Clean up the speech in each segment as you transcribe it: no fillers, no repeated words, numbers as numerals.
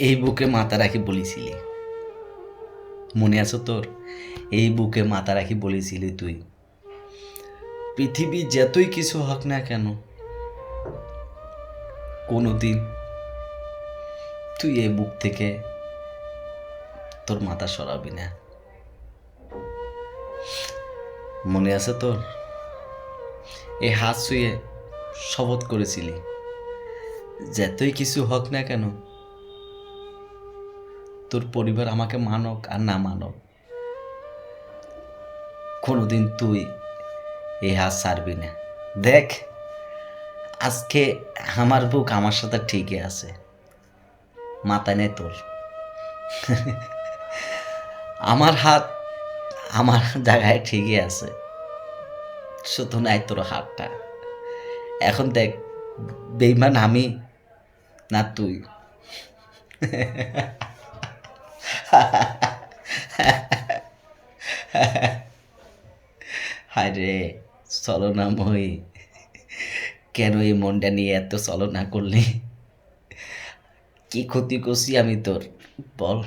এই বুকে মাথা রাখি বলেছিলি, মনে আছে তোর? এই বুকে মাথা রাখি বলেছিলি তুই, পৃথিবী যতই কিছু হোক না কেন, কোনোদিন তুই এই বুক থেকে তোর মাথা সরাবি না। মনে আছে তোর? এই হাত ছুঁয়ে শপথ করেছিলি, যতই কিছু হোক না কেন, তোর পরিবার আমাকে মানক আর না মানক, কোনোদিন তুই এই হাত ছাড়বি না। দেখ, আজকে আমার বুক আমার সাথে ঠিকই আছে, মাথা নেই তোর। আমার হাত আমার জায়গায় ঠিকই আছে, শুধু নাই তোর হাতটা। এখন দেখ, বেইমান আমি না তুই। হায় রে ছলনাময়ী, কেন এই মনটা নিয়ে এত ছলনা করলি? কি ক্ষতি করছি আমি তোর, বল?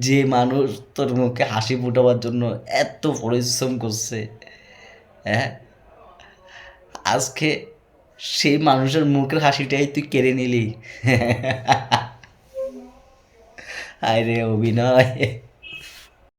যে মানুষ তোর মুখে হাসি ফুটাবার জন্য এত পরিশ্রম করছে, হ্যাঁ, আজকে সেই মানুষের মুখের হাসিটাই তুই কেড়ে নিলি। আরে অভিনয়!